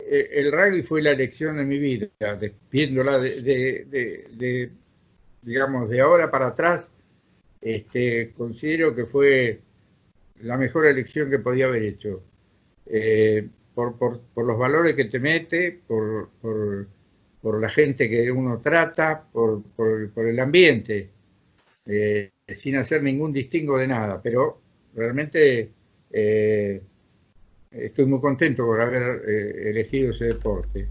el rugby fue la elección de mi vida, viéndola digamos, de ahora para atrás, considero que fue la mejor elección que podía haber hecho. Por los valores que te mete, por la gente que uno trata, por el ambiente, sin hacer ningún distingo de nada, pero realmente estoy muy contento por haber elegido ese deporte.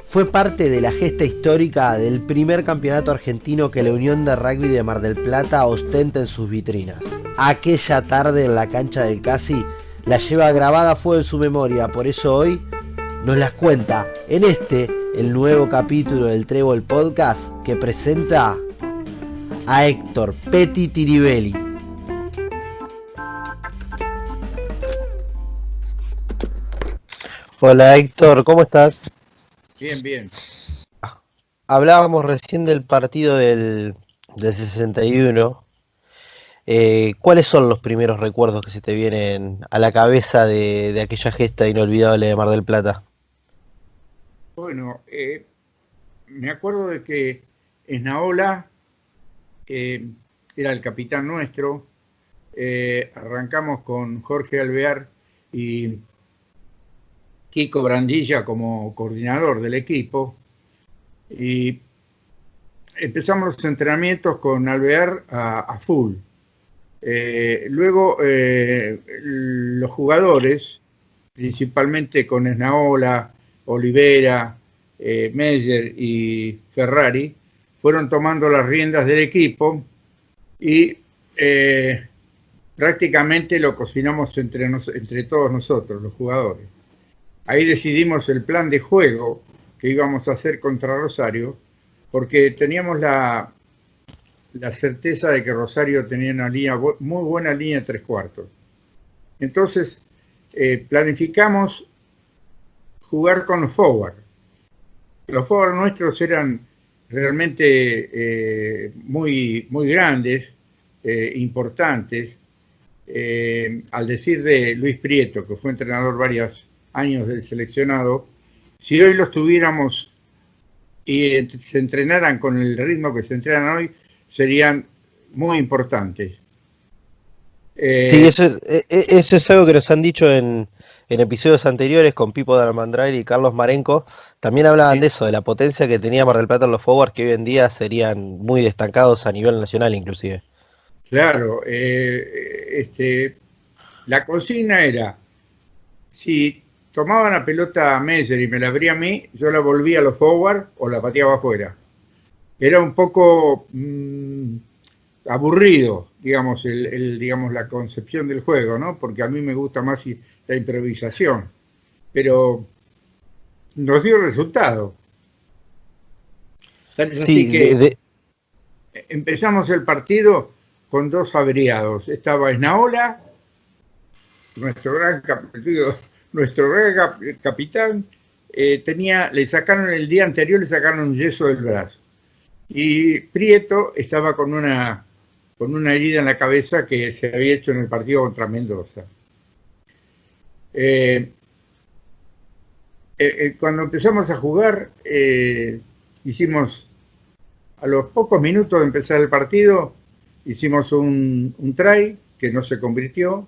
Fue parte de la gesta histórica del primer campeonato argentino que la Unión de Rugby de Mar del Plata ostenta en sus vitrinas. Aquella tarde en la cancha del Casi la lleva grabada a fuego en su memoria, por eso hoy nos las cuenta en el nuevo capítulo del Trébol Podcast que presenta a Héctor Peti Tiribelli. Hola Héctor, ¿cómo estás? Bien, bien. Hablábamos recién del partido del 61. ¿Cuáles son los primeros recuerdos que se te vienen a la cabeza de aquella gesta inolvidable de Mar del Plata? Bueno, me acuerdo de que Esnaola era el capitán nuestro. Arrancamos con Jorge Alvear y Kiko Brandilla como coordinador del equipo. Y empezamos los entrenamientos con Alvear a full. Luego los jugadores, principalmente con Esnaola, Olivera, Meyer y Ferrari, fueron tomando las riendas del equipo y prácticamente lo cocinamos entre todos nosotros, los jugadores. Ahí decidimos el plan de juego que íbamos a hacer contra Rosario, porque teníamos la certeza de que Rosario tenía una muy buena línea de 3/4. Entonces, planificamos jugar con los forward. Los forward nuestros eran realmente muy grandes, importantes. Al decir de Luis Prieto, que fue entrenador varios años del seleccionado, si hoy los tuviéramos y se entrenaran con el ritmo que se entrenan hoy, serían muy importantes. Sí, eso es algo que nos han dicho en episodios anteriores con Pipo de Almandrari y Carlos Marenco. También hablaban de eso, de la potencia que tenía Mar del Plata en los forwards, que hoy en día serían muy destacados a nivel nacional inclusive. Claro, la consigna era, si tomaban la pelota a Meyer y me la abría a mí, yo la volvía a los forward o la pateaba afuera. Era un poco aburrido, digamos, digamos, la concepción del juego, ¿no? Porque a mí me gusta más la improvisación. Pero nos dio resultado. Es así Sí, que empezamos el partido con dos averiados. Estaba Esnaola, nuestro gran capitán, le sacaron el día anterior, le sacaron un yeso del brazo. Y Prieto estaba con una herida en la cabeza que se había hecho en el partido contra Mendoza. Cuando empezamos a jugar, hicimos, a los pocos minutos de empezar el partido, hicimos un try que no se convirtió.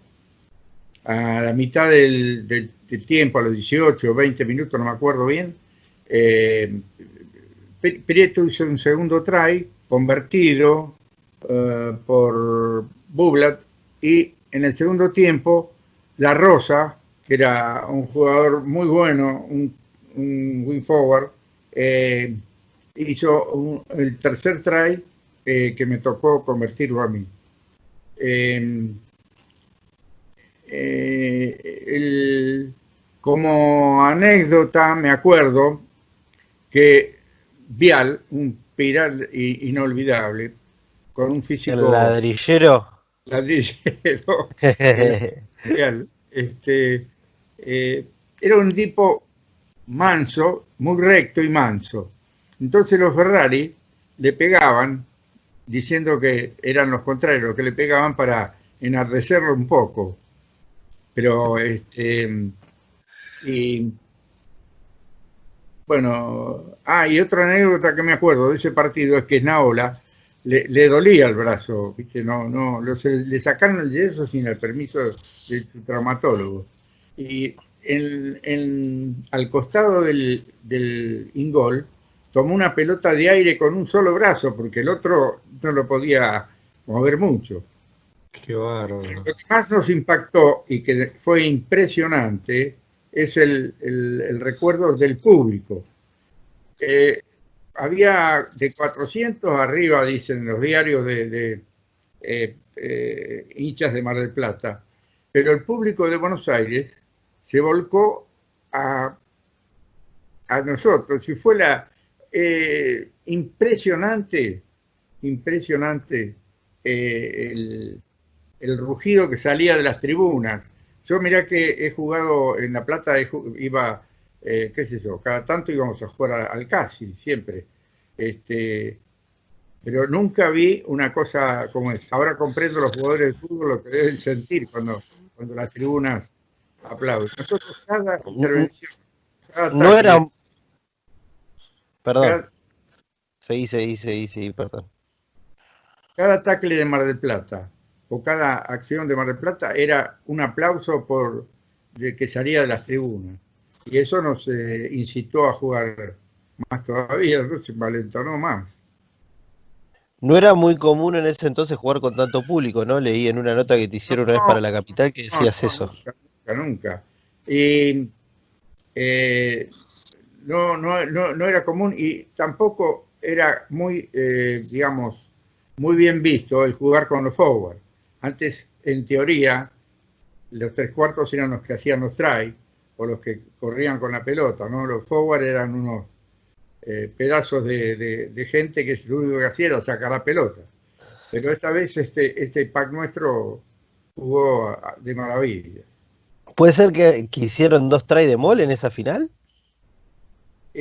A la mitad del tiempo, a los 18 o 20 minutos, no me acuerdo bien, Prieto hizo un segundo try convertido por Bublat, y en el segundo tiempo La Rosa, que era un jugador muy bueno, un wing forward, hizo el tercer try que me tocó convertirlo a mí. Como anécdota me acuerdo que Vial, un piral inolvidable, con un el físico ladrillero. ladrillero, Vial, era un tipo manso, muy recto y manso. Entonces los Ferrari le pegaban, diciendo que eran los contrarios, que le pegaban para enardecerlo un poco. Pero Y bueno, y otra anécdota que me acuerdo de ese partido es que Snaola le dolía el brazo, ¿viste? Le sacaron el yeso sin el permiso de su traumatólogo. Y al costado del ingol tomó una pelota de aire con un solo brazo, porque el otro no lo podía mover mucho. Qué bárbaro. Lo que más nos impactó y que fue impresionante es el recuerdo del público. Había de 400 arriba, dicen los diarios de hinchas de Mar del Plata, pero el público de Buenos Aires se volcó a nosotros y fue impresionante el rugido que salía de las tribunas. Yo mirá que he jugado en La Plata, iba, qué sé yo, cada tanto íbamos a jugar al Casi, siempre. Pero nunca vi una cosa como esa. Ahora comprendo los jugadores de fútbol lo que deben sentir cuando las tribunas aplauden. Nosotros cada intervención, cada No tackle, era... Perdón. cada, Seguí, perdón. cada tackle de Mar del Plata o cada acción de Mar del Plata era un aplauso de que salía de las tribunas. Y eso nos incitó a jugar más todavía, ¿no? Se valentonó más. No era muy común en ese entonces jugar con tanto público, ¿no? Leí en una nota que te hicieron una vez para La Capital que decías eso. Nunca. Y no era común y tampoco era muy, digamos, muy bien visto el jugar con los forward. Antes, en teoría, los tres cuartos eran los que hacían los try o los que corrían con la pelota, ¿no? Los forward eran unos pedazos de gente que lo único que hacía era sacar la pelota. Pero esta vez este pack nuestro jugó de maravilla. ¿Puede ser que hicieron 2 try de Mol en esa final?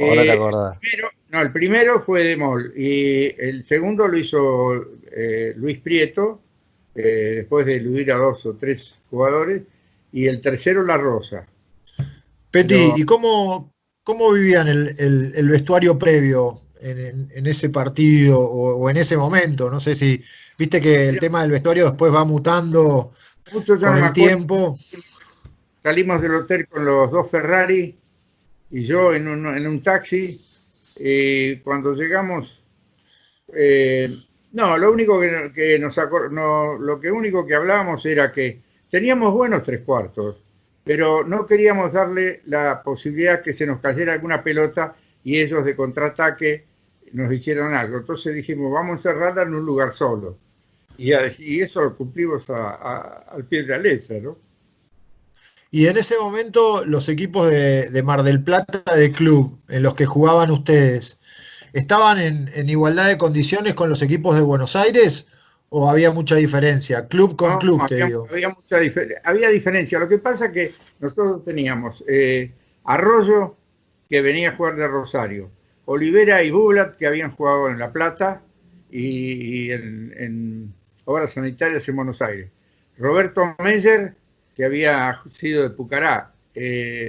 ¿O no te acordás? El primero fue de Mol y el segundo lo hizo Luis Prieto, después de eludir a 2 o 3 jugadores, y el tercero La Rosa. Peti, ¿y cómo vivían el vestuario previo en ese partido o en ese momento? No sé si, viste que el tema del vestuario después va mutando Muchos yo con no me el acuerdo. tiempo. Salimos del hotel con los 2 Ferrari y yo en un taxi. Cuando llegamos, lo único lo único que hablábamos era que teníamos buenos tres cuartos, pero no queríamos darle la posibilidad que se nos cayera alguna pelota y ellos de contraataque nos hicieran algo. Entonces dijimos, vamos a encerrarla en un lugar solo. Y eso lo cumplimos al pie de la letra, ¿no? Y en ese momento los equipos de Mar del Plata de club en los que jugaban ustedes, ¿estaban en igualdad de condiciones con los equipos de Buenos Aires o había mucha diferencia? Club con club, te digo. Había diferencia. Lo que pasa es que nosotros teníamos Arroyo, que venía a jugar de Rosario, Olivera y Bublat, que habían jugado en La Plata y en Obras Sanitarias en Buenos Aires, Roberto Meyer, que había sido de Pucará,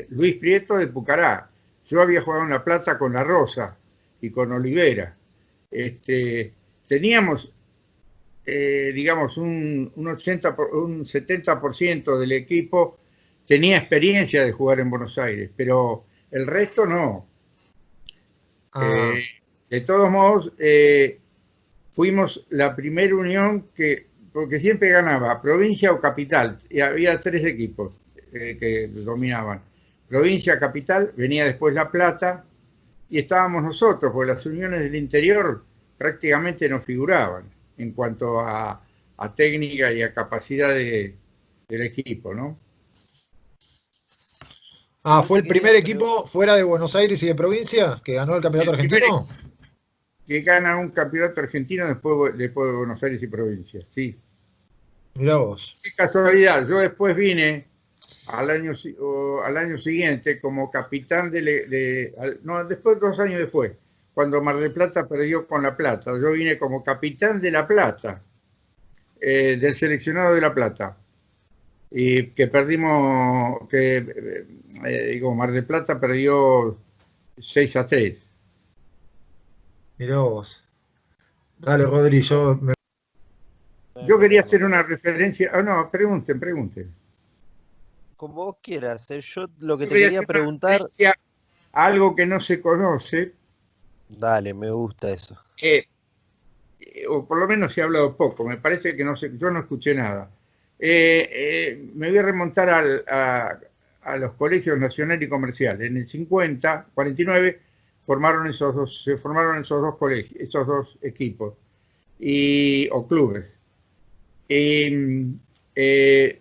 Luis Prieto de Pucará. Yo había jugado en La Plata con La Rosa y con Olivera. Teníamos, digamos, un 70% del equipo tenía experiencia de jugar en Buenos Aires, pero el resto no. De todos modos, fuimos la primera unión porque siempre ganaba provincia o capital, y había 3 equipos que dominaban. Provincia, capital, venía después La Plata, y estábamos nosotros, porque las uniones del interior prácticamente no figuraban en cuanto a técnica y a capacidad del equipo, ¿no? ¿Fue el primer equipo fuera de Buenos Aires y de provincia que ganó el campeonato argentino? Que gana un campeonato argentino después de Buenos Aires y provincia, sí. Mirá vos. Qué casualidad, yo después vine al año siguiente como capitán después 2 años después, cuando Mar del Plata perdió con La Plata, yo vine como capitán de La Plata, del seleccionado de La Plata. y que perdimos, digo, Mar del Plata perdió 6-3. Mirá vos. Dale, Rodri, Yo quería hacer Perdón. una referencia, no, pregunten. Como vos quieras, yo lo que Yo te quería quería hacer una preguntar, referencia a algo que no se conoce, dale, me gusta eso. eh, o por lo menos se ha hablado poco, me parece que no sé, yo no escuché nada. Me voy a remontar a los colegios nacional y comercial. En el 50, 49, se formaron esos dos colegios, esos dos equipos o clubes. Y, eh,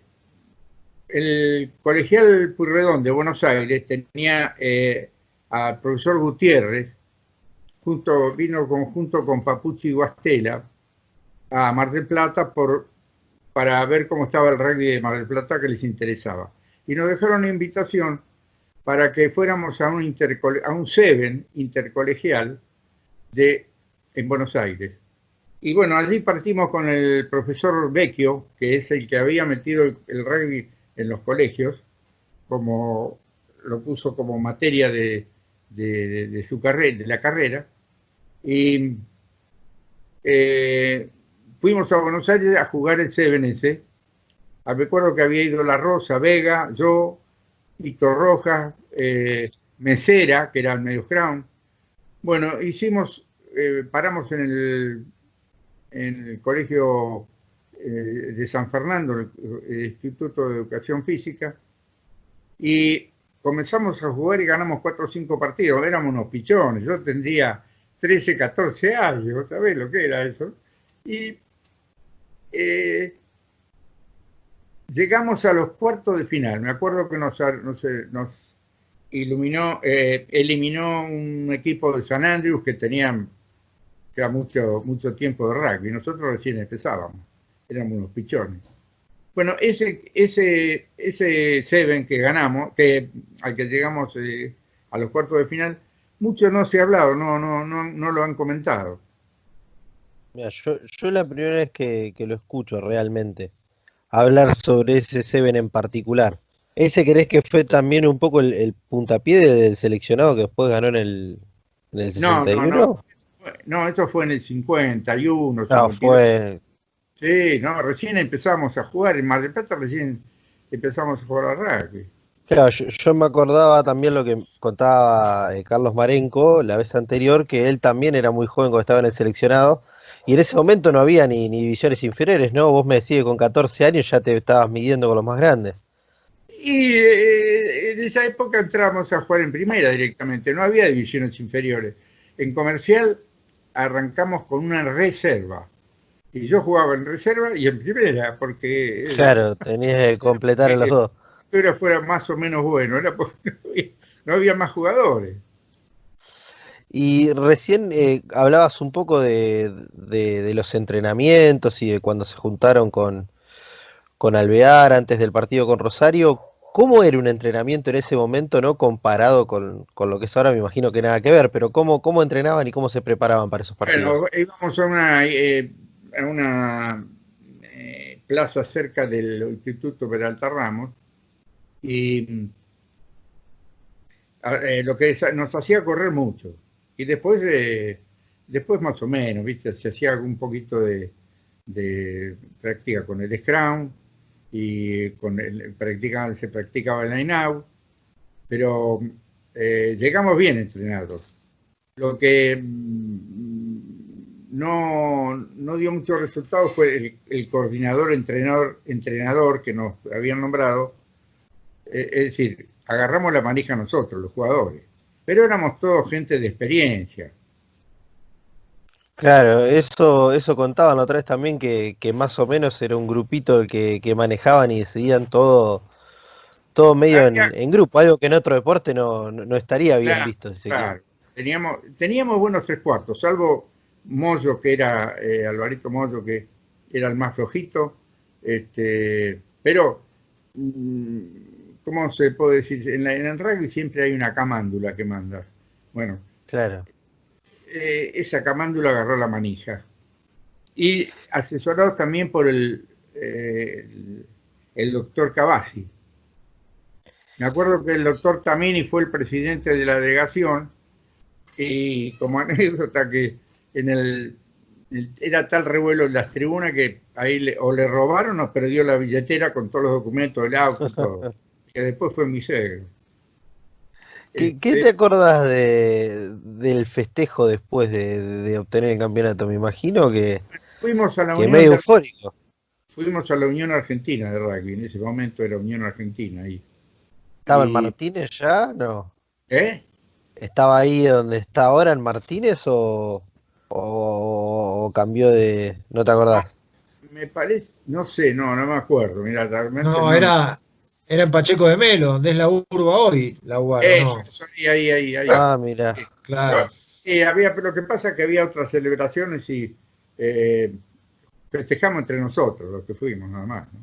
el colegial Pueyrredón de Buenos Aires tenía al profesor Gutiérrez, junto con Papucci y Guastela a Mar del Plata para ver cómo estaba el rugby de Mar del Plata que les interesaba. Y nos dejaron una invitación para que fuéramos a un Seven intercolegial en Buenos Aires. Y bueno, allí partimos con el profesor Vecchio, que es el que había metido el rugby en los colegios, como lo puso como materia de su carrera, de la carrera. Y eh, fuimos a Buenos Aires a jugar el CBNC. Recuerdo que había ido La Rosa, Vega, yo, Víctor Rojas, Mesera, que era el medio ground. Bueno, paramos en el colegio de San Fernando, el Instituto de Educación Física, y comenzamos a jugar y ganamos 4 o 5 partidos. Éramos unos pichones, yo tendría 13, 14 años, ¿sabés lo que era eso? Y eh, llegamos a los cuartos de final. Me acuerdo que nos eliminó un equipo de San Andrews que tenían ya mucho tiempo de rugby. Nosotros recién empezábamos, éramos unos pichones. Bueno, ese Seven que ganamos, al que llegamos a los cuartos de final, mucho no se ha hablado, no lo han comentado. Mira, yo la primera vez que lo escucho realmente hablar sobre ese Seven en particular. ¿Ese crees que fue también un poco el puntapié del seleccionado que después ganó en el No, no, no. 61? No, esto fue en el 51, No, 52. fue. Sí, no, recién empezamos a jugar en Mar del Plata, recién empezamos a jugar al rugby. Claro, yo me acordaba también lo que contaba Carlos Marenco la vez anterior, que él también era muy joven cuando estaba en el seleccionado, y en ese momento no había ni divisiones inferiores, ¿no? Vos me decís que con 14 años ya te estabas midiendo con los más grandes. Y en esa época entramos a jugar en primera directamente, no había divisiones inferiores. En comercial arrancamos con una reserva. Y yo jugaba en reserva y en primera, porque Claro, tenías que completar a los que dos. fuera más o menos bueno, era porque no había más jugadores. Y recién hablabas un poco de los entrenamientos y de cuando se juntaron con Alvear antes del partido con Rosario. ¿Cómo era un entrenamiento en ese momento, no comparado con lo que es ahora? Me imagino que nada que ver, pero ¿cómo entrenaban y cómo se preparaban para esos partidos? Bueno, íbamos a una plaza cerca del Instituto Peralta Ramos y lo que nos hacía correr mucho. Y después más o menos, ¿viste? Se hacía un poquito de práctica con el Scrum y se practicaba el line out, pero llegamos bien entrenados. Lo que no dio muchos resultados fue el coordinador, entrenador que nos habían nombrado. Es decir, agarramos la manija nosotros, los jugadores, pero éramos todos gente de experiencia. Claro, eso contaban la otra vez también que más o menos era un grupito el que manejaban y decidían todo medio Había, en grupo, algo que en otro deporte no estaría bien claro, visto, si se quiere. claro, teníamos buenos tres cuartos, salvo Moyo, que era Alvarito Moyo, que era el más flojito, pero mm, ¿cómo se puede decir? En el rugby siempre hay una camándula que manda. Bueno, Claro. esa camándula agarró la manija. Y asesorados también por el el doctor Cavazzi. Me acuerdo que el doctor Tamini fue el presidente de la delegación y como anécdota que era tal revuelo en las tribunas que ahí o le robaron o perdió la billetera con todos los documentos del auto y todo. Que después fue mi suegro. ¿Qué te acordás del festejo después de obtener el campeonato? Me imagino Fuimos a la que Unión medio eufórico. fuimos a la Unión Argentina de Rugby, en ese momento era Unión Argentina ahí. ¿Estaba en Y, Martínez ya? No. ¿eh? ¿Estaba ahí donde está ahora en Martínez o cambió de... ¿No te No, acordás? me parece, no sé, no me acuerdo, mira, realmente No, no. era en Pacheco de Melo, donde es la urba hoy, la UAR, ¿o no? Eso, ahí. Ah, mira. Sí. Claro. Sí, pero lo que pasa es que había otras celebraciones y eh, festejamos entre nosotros, los que fuimos, nada más, ¿no?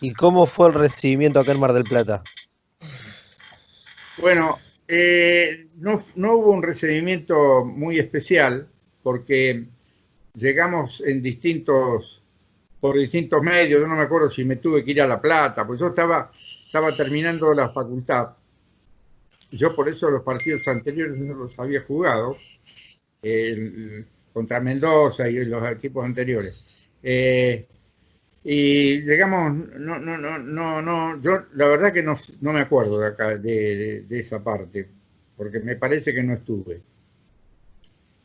¿Y cómo fue el recibimiento acá en Mar del Plata? Bueno, no hubo un recibimiento muy especial porque llegamos por distintos medios. Yo no me acuerdo si me tuve que ir a La Plata, pues yo estaba terminando la facultad. Yo por eso los partidos anteriores no los había jugado, contra Mendoza y los equipos anteriores. Y llegamos, yo la verdad que no me acuerdo de acá, de esa parte, porque me parece que no estuve.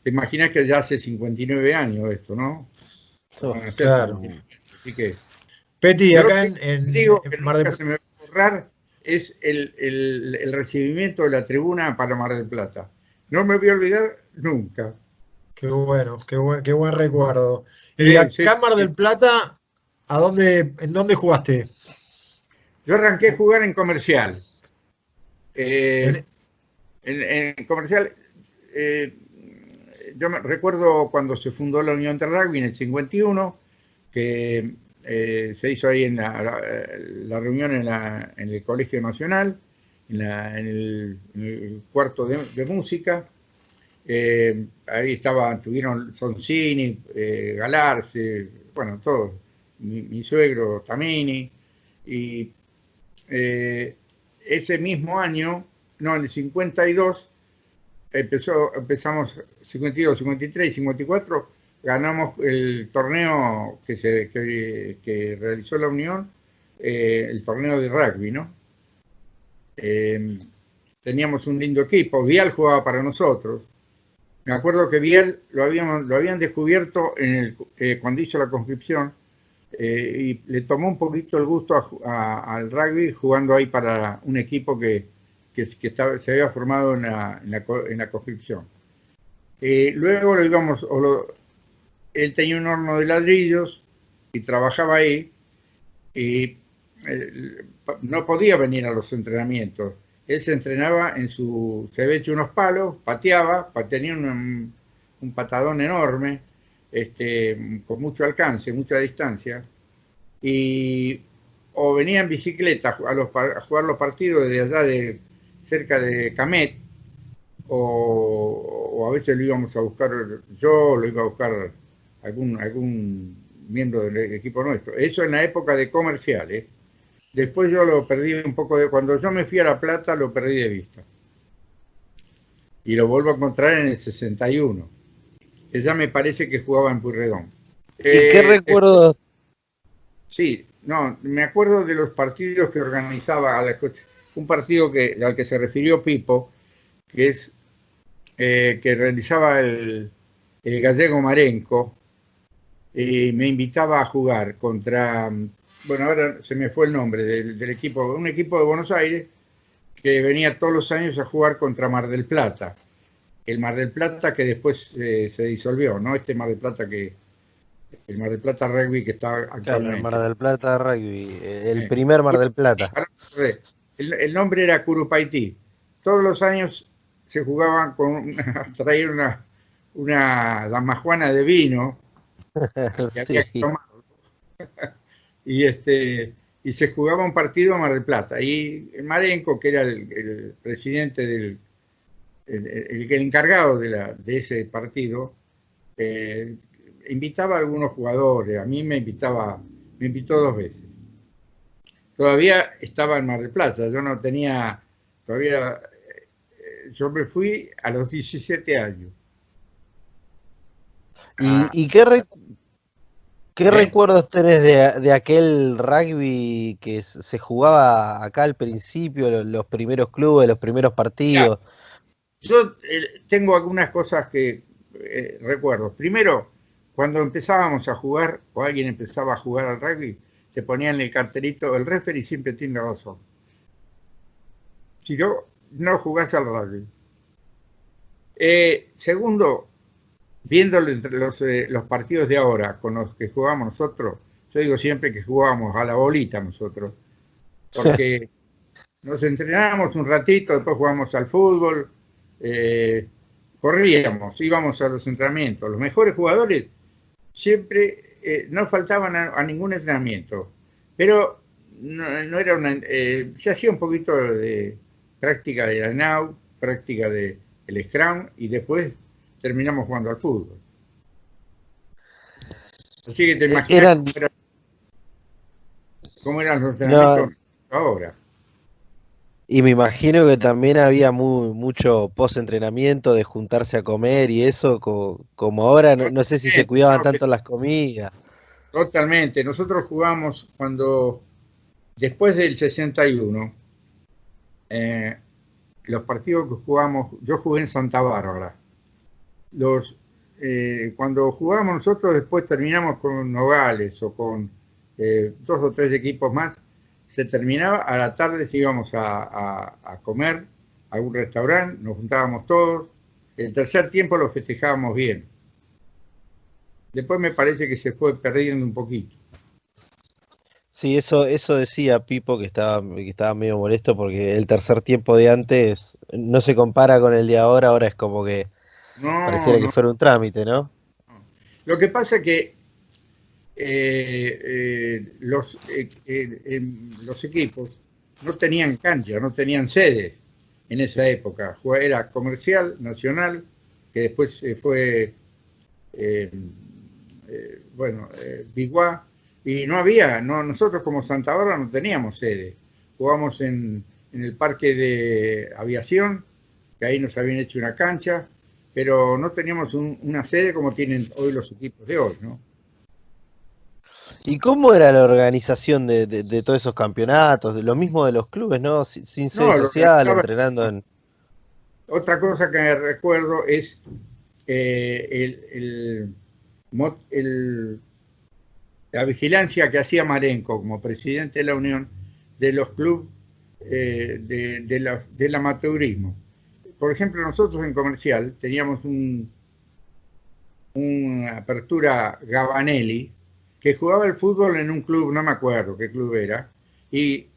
Te imaginas que ya hace 59 años esto, ¿no? Van a ser Claro. 59, así que Peti, lo acá que digo en que Mar del nunca Plata. se me va a borrar es el recibimiento de la tribuna para Mar del Plata. No me voy a olvidar nunca. Qué bueno, qué buen recuerdo. Y Sí. acá en Mar del Plata, en dónde jugaste? Yo arranqué a jugar en Comercial. Eh, En- en Comercial, eh, yo me recuerdo cuando se fundó la Unión de Rugby en el 51, que se hizo ahí la reunión en el Colegio Nacional, en el cuarto de música. Ahí estuvieron Sonsini, Galarse, bueno, todos, mi suegro Tamini, y eh, ese mismo año, no, en el 52, empezamos 52, 53 y 54, ganamos el torneo que realizó la Unión, el torneo de rugby, ¿no? Eh, Teníamos un lindo equipo, Vial jugaba para nosotros. Me acuerdo que Vial lo habían descubierto cuando hizo la conscripción, y le tomó un poquito el gusto al rugby jugando ahí para un equipo se había formado en la conscripción. Luego él tenía un horno de ladrillos y trabajaba ahí y no podía venir a los entrenamientos. Él se entrenaba se había hecho unos palos, pateaba, tenía un patadón enorme, con mucho alcance, mucha distancia, y o venía en bicicleta a jugar los partidos desde allá cerca de Camet, o a veces lo íbamos a buscar, yo lo iba a buscar algún miembro del equipo nuestro. Eso en la época de comerciales. Después yo lo perdí un poco cuando yo me fui a La Plata lo perdí de vista. Y lo vuelvo a encontrar en el 61. Que ya me parece que jugaba en Puyredón. ¿Y qué Después, recuerdos? sí, no, me acuerdo de los partidos que organizaba un partido al que se refirió Pipo, que realizaba el gallego Marenco, y me invitaba a jugar contra, bueno, ahora se me fue el nombre del equipo, un equipo de Buenos Aires que venía todos los años a jugar contra Mar del Plata. El Mar del Plata que después se disolvió, ¿no? El Mar del Plata Rugby que está Claro, el Mar actualmente. del Plata Rugby, el Eh, primer Mar del Plata. el nombre era Curupaití. Todos los años se jugaban a traer una damajuana de vino que había que Sí. tomar, y se jugaba un partido a Mar del Plata. Y Marenco, que era el presidente el encargado de ese partido, eh, invitaba a algunos jugadores. A mí me invitó 2 veces. todavía estaba en Mar del Plata, yo no tenía, todavía, yo me fui a los 17 años. ¿Y qué ¿Eh? recuerdos tenés de aquel rugby que se jugaba acá al principio, los primeros clubes, los primeros Mirá, partidos? yo tengo algunas cosas que recuerdo. Primero, cuando empezábamos a jugar, o alguien empezaba a jugar al rugby, se ponía en el cartelito, el referee siempre tiene razón. Si no, no jugás al rugby. Segundo, viéndolo entre los partidos de ahora con los que jugamos nosotros, yo digo siempre que jugábamos a la bolita nosotros, porque nos entrenábamos un ratito, después jugábamos al fútbol, eh, corríamos, íbamos a los entrenamientos. Los mejores jugadores siempre no faltaban a ningún entrenamiento, pero no era se hacía un poquito de práctica de la NAU, práctica del Scrum y después terminamos jugando al fútbol. Así que te imaginas Eran, cómo eran los entrenamientos no, ahora. y me imagino que también había mucho post-entrenamiento de juntarse a comer y eso, como ahora, no sé si se Totalmente, cuidaban ¿no? tanto las comidas. Totalmente. Nosotros jugamos cuando, después del 61, eh, los partidos que jugamos, yo jugué en Santa Bárbara. Cuando jugábamos nosotros, después terminamos con Nogales o con dos o tres equipos más, se terminaba, a la tarde íbamos a comer a algún restaurante, nos juntábamos todos. El tercer tiempo lo festejábamos bien. Después me parece que se fue perdiendo un poquito. Sí, eso decía Pipo que estaba medio molesto porque el tercer tiempo de antes no se compara con el de ahora, ahora es como que No, pareciera que no. fuera un trámite, ¿no? Lo que pasa es que los equipos no tenían cancha, no tenían sede en esa época. Era Comercial, Nacional, que después fue, eh, Biguá, y no había, no, nosotros como Santa Bárbara no teníamos sede. Jugamos en el parque de aviación, que ahí nos habían hecho una cancha, pero no teníamos una sede como tienen hoy los equipos de hoy, ¿no? ¿Y cómo era la organización de todos esos campeonatos? De lo mismo de los clubes, ¿no? Sin sede No, lo social, organizaba. entrenando en... Otra cosa que recuerdo es eh, el, el, el, la vigilancia que hacía Marenco como presidente de la Unión de los clubes del amateurismo. Por ejemplo, nosotros en Comercial teníamos una apertura Gabanelli que jugaba el fútbol en un club, no me acuerdo qué club era, y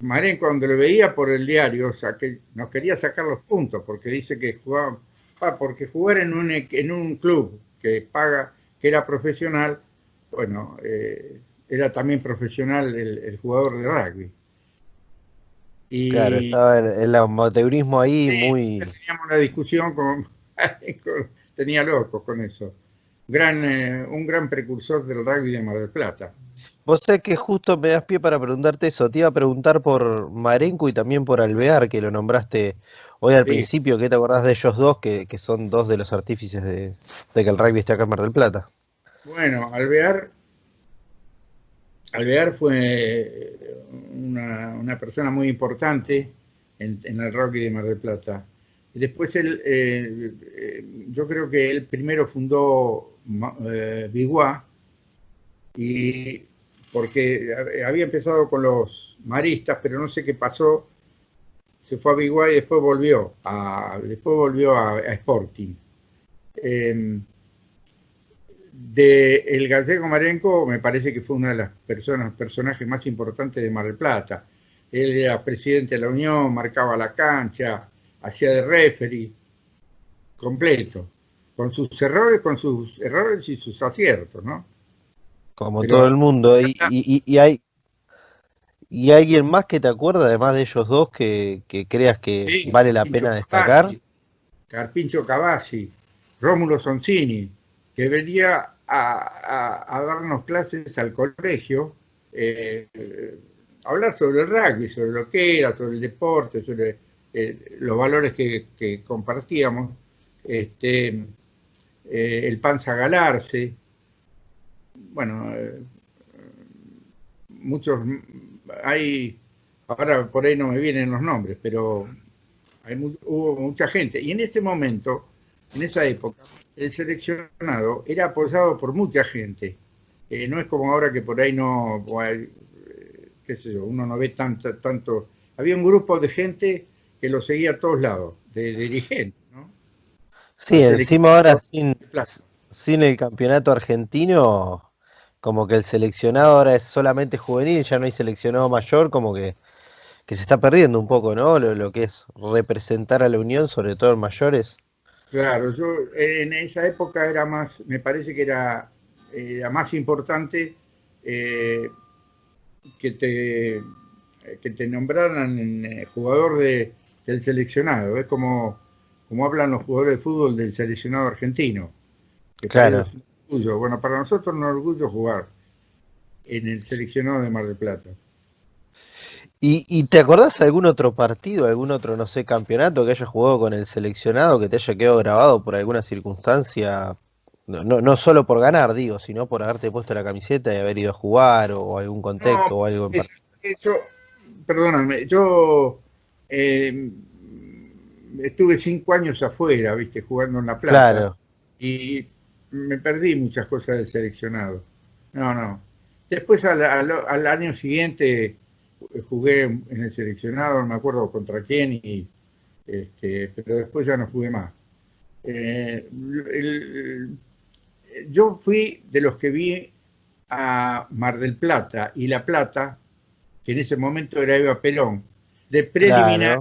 Marenco cuando lo veía por el diario, o sea, que nos quería sacar los puntos, porque dice que jugaba, porque jugar en un club que paga, que era profesional, bueno, era también profesional el jugador de rugby. Claro, Y estaba el amateurismo ahí sí, muy... teníamos una discusión con Marenco, tenía locos con eso. Un gran precursor del rugby de Mar del Plata. Vos sabés que justo me das pie para preguntarte eso. Te iba a preguntar por Marenco y también por Alvear, que lo nombraste hoy al Sí, principio. ¿Qué te acordás de ellos dos, que son dos de los artífices de que el rugby esté acá en Mar del Plata? bueno, Alvear fue una persona muy importante en el rugby de Mar del Plata. Y después yo creo que él primero fundó Biguá, y porque había empezado con los maristas, pero no sé qué pasó, se fue a Biguá y después volvió a Sporting. Eh, de el Gallego Marenco me parece que fue una de las personajes más importantes de Mar del Plata. Él era presidente de la Unión, marcaba la cancha, hacía de referee, completo, con sus errores y sus aciertos, ¿no? Como todo Pero el mundo. ¿Y alguien más que te acuerda, además de ellos dos, que creas que sí, vale la pena destacar? Carpincho Cavazzi, Rómulo Sonsini, que venía a darnos clases al colegio, hablar sobre el rugby, sobre lo que era, sobre el deporte, sobre los valores que compartíamos, el Panza Galarse, bueno, muchos, hay, ahora por ahí no me vienen los nombres, pero hubo mucha gente. Y en ese momento, en esa época, el seleccionado era apoyado por mucha gente. No es como ahora que por ahí no, qué sé yo, uno no ve tanto. Había un grupo de gente que lo seguía a todos lados, de dirigentes, ¿no? Sí, Al encima ahora seleccionado de plata. sin el campeonato argentino, como que el seleccionado ahora es solamente juvenil, ya no hay seleccionado mayor, como que se está perdiendo un poco, ¿no? Lo que es representar a la Unión, sobre todo en mayores. Claro, yo en esa época era más, me parece que era más importante eh, que te nombraran jugador del seleccionado. Es como hablan los jugadores de fútbol del seleccionado argentino, que para ellos Claro. es un orgullo. Bueno, para nosotros es un orgullo jugar en el seleccionado de Mar del Plata. ¿Y te acordás algún otro partido, algún otro, no sé, campeonato que hayas jugado con el seleccionado que te haya quedado grabado por alguna circunstancia? No solo por ganar, digo, sino por haberte puesto la camiseta y haber ido a jugar o algún No, contexto o algo en es- particular. yo, perdóname, yo estuve 5 años afuera, viste, jugando en La Plata, Claro, y me perdí muchas cosas del seleccionado. No, no. Después al año siguiente jugué en el seleccionado, no me acuerdo contra quién, pero después ya no jugué más. Yo fui de los que vi a Mar del Plata y La Plata, que en ese momento era Eva Perón, de preliminar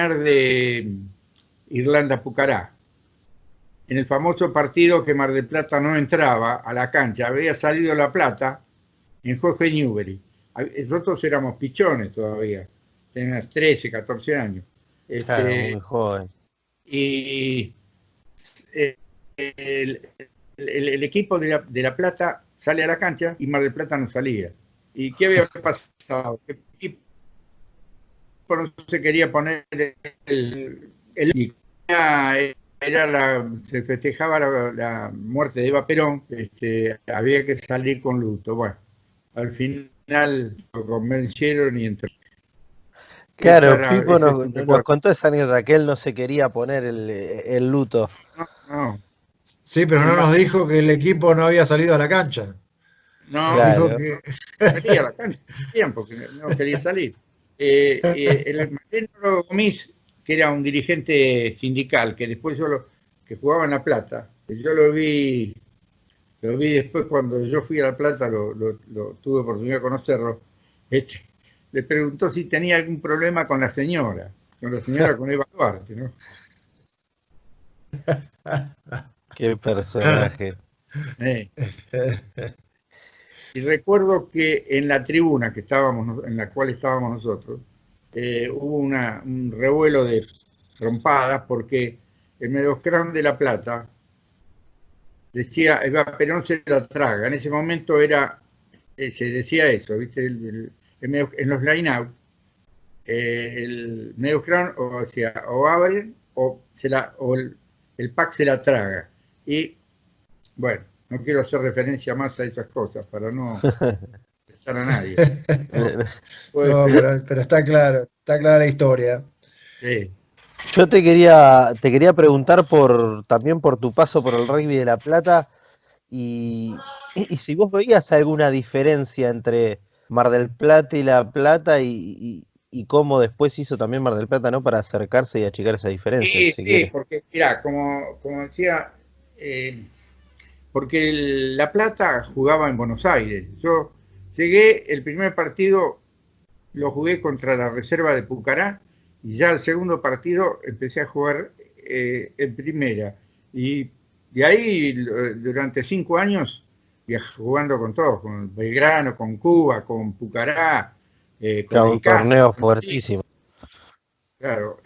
claro. de Irlanda-Pucará. En el famoso partido que Mar del Plata no entraba a la cancha, había salido La Plata en Jorge Newbery. Nosotros éramos pichones todavía, teníamos 13, 14 años. Claro, muy Este, joven. y eh, el, el equipo de la Plata sale a la cancha y Mar del Plata no salía. ¿Y qué había pasado? Que el equipo no se quería poner el se festejaba la muerte de Eva Perón, había que salir con luto. Bueno, al final lo convencieron y entró. Claro, Pipo Ese es nos, un nos recuerdo. contó esa anécdota que él no se quería poner el luto. No, no, Sí, pero es no más, nos dijo que el equipo no había salido a la cancha. Nos no, dijo Claro. que... salía a la cancha tiempo, que no quería salir. El Mariano Gomis, que era un dirigente sindical, que después que jugaba en La Plata, yo lo vi después cuando yo fui a La Plata, tuve oportunidad de conocerlo, este, le preguntó si tenía algún problema con la señora con Eva Duarte, ¿no? Qué personaje. Eh, Y recuerdo que en la tribuna en la cual estábamos nosotros, hubo un revuelo de trompadas porque el Medioscrum de La Plata decía, Eva Perón se la traga. En ese momento se decía eso, ¿viste? En los line-out, el Medioscrum o abren o el PAC se la traga. Y bueno, no quiero hacer referencia más a esas cosas para no prestar a nadie. No, pues, No, pero está clara la historia. sí. Yo te quería preguntar también por tu paso por el rugby de La Plata y si vos veías alguna diferencia entre Mar del Plata y La Plata y cómo después hizo también Mar del Plata, ¿no? Para acercarse y achicar esa diferencia, Sí, si se sí, quiere. porque, mira, como decía, eh, porque La Plata jugaba en Buenos Aires. Yo llegué, el primer partido lo jugué contra la reserva de Pucará y ya el segundo partido empecé a jugar en primera. Y de ahí, durante 5 años, jugando con todos, con Belgrano, con Cuba, con Pucará, Era con un el CAS, torneo con los chicos. fuertísimo. Claro,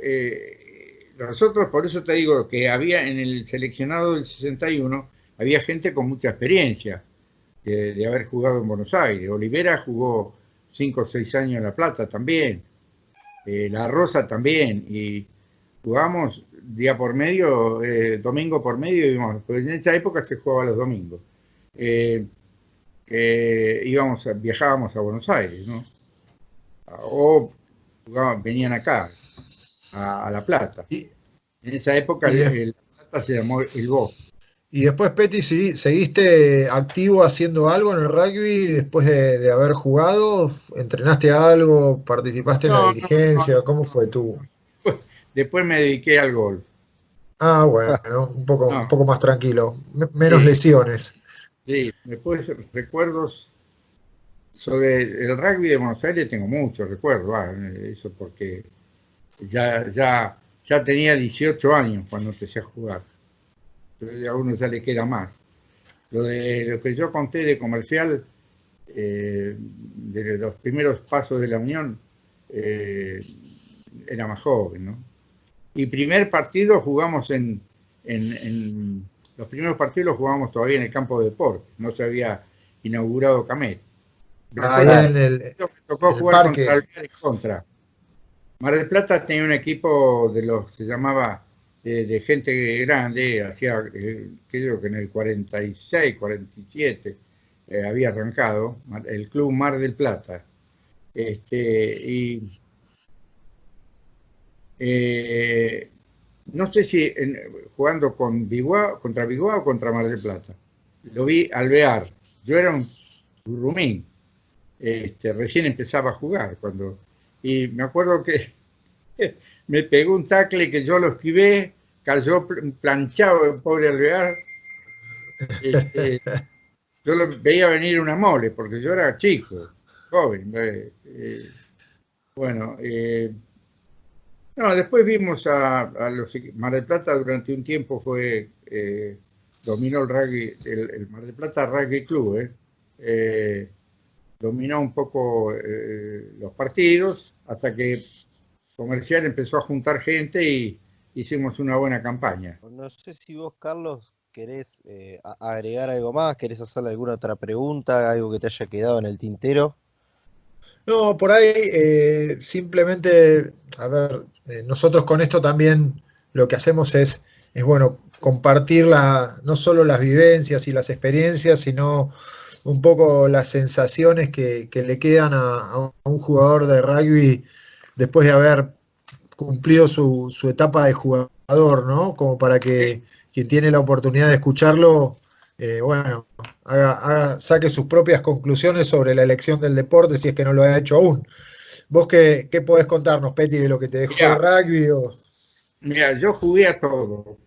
nosotros, por eso te digo que había en el seleccionado del 61, había gente con mucha experiencia de haber jugado en Buenos Aires. Olivera jugó 5 o 6 años en La Plata también, La Rosa también, y jugamos día por medio, domingo por medio, porque en esa época se jugaba los domingos. Eh, viajábamos a Buenos Aires, ¿no? O venían acá, a La Plata. Y, En esa época y, des- La Plata se llamó El Bosque. y después, Peti, ¿seguiste activo haciendo algo en el rugby después de haber jugado? ¿Entrenaste algo? ¿Participaste en la No, no, no, dirigencia? ¿Cómo fue tú? después me dediqué al golf. Ah, Ah, bueno, un No, poco más tranquilo, menos sí, lesiones. sí. Después recuerdos sobre el rugby de Buenos Aires, tengo muchos recuerdos, eso porque ya tenía 18 años cuando empecé a jugar. Entonces a uno ya le queda más. Lo que yo conté de comercial, de los primeros pasos de la Unión, eh, era más joven, ¿no? Y primer partido jugamos los primeros partidos los jugamos todavía en el campo de deporte, no se había inaugurado Camet. Me Ahí acuerdo que claro. me tocó en el jugar contra parque. Alvear en contra. Mar del Plata tenía un equipo se llamaba de gente grande, hacía, creo que en el 46, 47 había arrancado el Club Mar del Plata. Y eh, no sé si jugando contra Biguá o contra Mar del Plata. Lo vi alvear. Yo era un rumín, recién empezaba a jugar y me acuerdo que me pegó un tackle que yo lo esquivé, cayó planchado el pobre Alvear. Este, yo lo veía venir una mole, porque yo era chico, joven. Bueno, no, después vimos a Mar del Plata durante un tiempo dominó el rugby, el Mar del Plata Rugby Club, dominó un poco los partidos hasta que Comercial empezó a juntar gente y hicimos una buena campaña. No sé si vos, Carlos, querés agregar algo más, querés hacerle alguna otra pregunta, algo que te haya quedado en el tintero. No, por ahí simplemente, a ver, nosotros con esto también lo que hacemos es bueno, compartir no solo las vivencias y las experiencias, sino un poco las sensaciones que le quedan a un jugador de rugby después de haber cumplido su etapa de jugador, ¿no? Como para que quien tiene la oportunidad de escucharlo, bueno, saque sus propias conclusiones sobre la elección del deporte, si es que no lo ha hecho aún. ¿Vos qué podés contarnos, Peti, de lo que te dejó el Mira, rugby? mira, yo jugué a todo,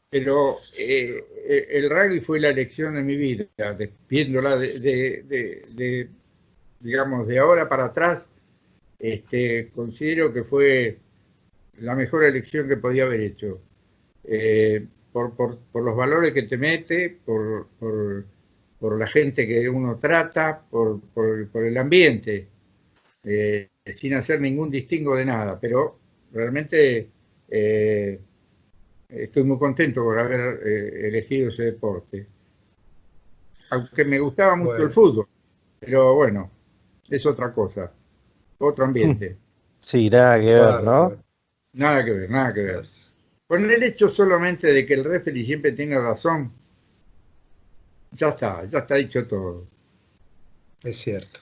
pero el rugby fue la elección de mi vida, viéndola digamos, de ahora para atrás, considero que fue la mejor elección que podía haber hecho. Por los valores que te mete, por la gente que uno trata, por el ambiente, sin hacer ningún distingo de nada, pero realmente eh, estoy muy contento por haber elegido ese deporte. Aunque me gustaba mucho el Bueno, fútbol, pero bueno, es otra cosa, otro ambiente. Sí, nada que ver, claro, ¿no? claro. Nada que ver, nada que ver. Es, Con el hecho solamente de que el referee siempre tiene razón, ya está dicho todo. es cierto,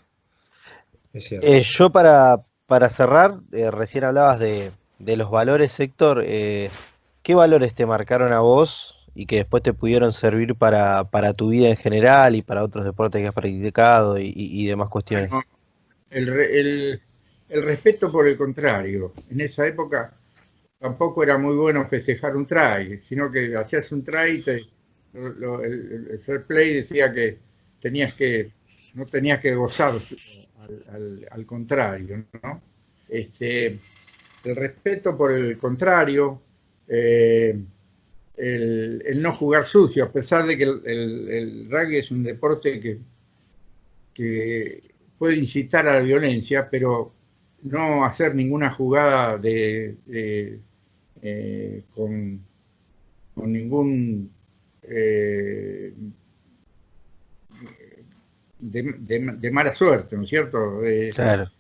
es cierto. Yo para cerrar, recién hablabas de los valores, Héctor. ¿Qué valores te marcaron a vos y que después te pudieron servir para tu vida en general y para otros deportes que has practicado y demás Bueno, cuestiones? el, el respeto por el contrario. En esa época tampoco era muy bueno festejar un try, sino que hacías un try y el fair play decía que tenías que, no tenías que gozar al contrario, ¿no? Este, el respeto por el contrario, eh, el no jugar sucio, a pesar de que el rugby es un deporte que puede incitar a la violencia, pero no hacer ninguna jugada con ningún, eh, de mala suerte, ¿no es cierto? Claro.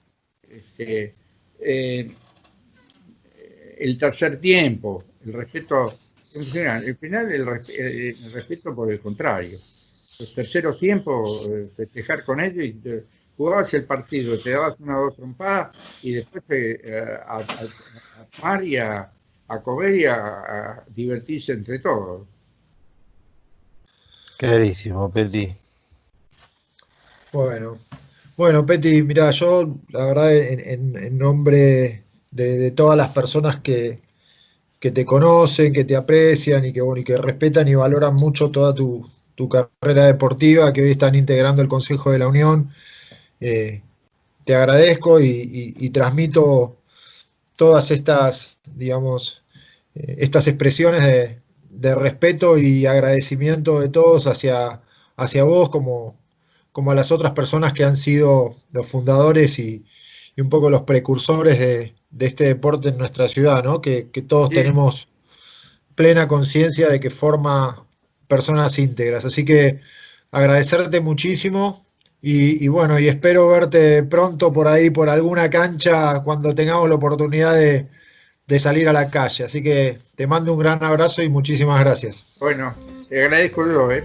Este, el tercer tiempo, el respeto, en final el respeto por el contrario. Los terceros tiempos, festejar con ellos y jugabas el partido, te dabas una o dos trompadas y después a tomar y a comer y a divertirse entre todos. Clarísimo, Peti. Bueno, Peti, mira, yo la verdad en nombre de todas las personas que te conocen, que te aprecian y bueno, y que respetan y valoran mucho toda tu carrera deportiva, que hoy están integrando el Consejo de la Unión, eh, te agradezco y transmito todas estas, digamos, estas expresiones de respeto y agradecimiento de todos hacia vos como a las otras personas que han sido los fundadores y un poco los precursores de este deporte en nuestra ciudad, ¿no? Que todos Sí, tenemos plena conciencia de que forma personas íntegras. Así que agradecerte muchísimo y bueno, y espero verte pronto por ahí, por alguna cancha, cuando tengamos la oportunidad de salir a la calle. Así que te mando un gran abrazo y muchísimas gracias. bueno, te agradezco yo, ¿eh?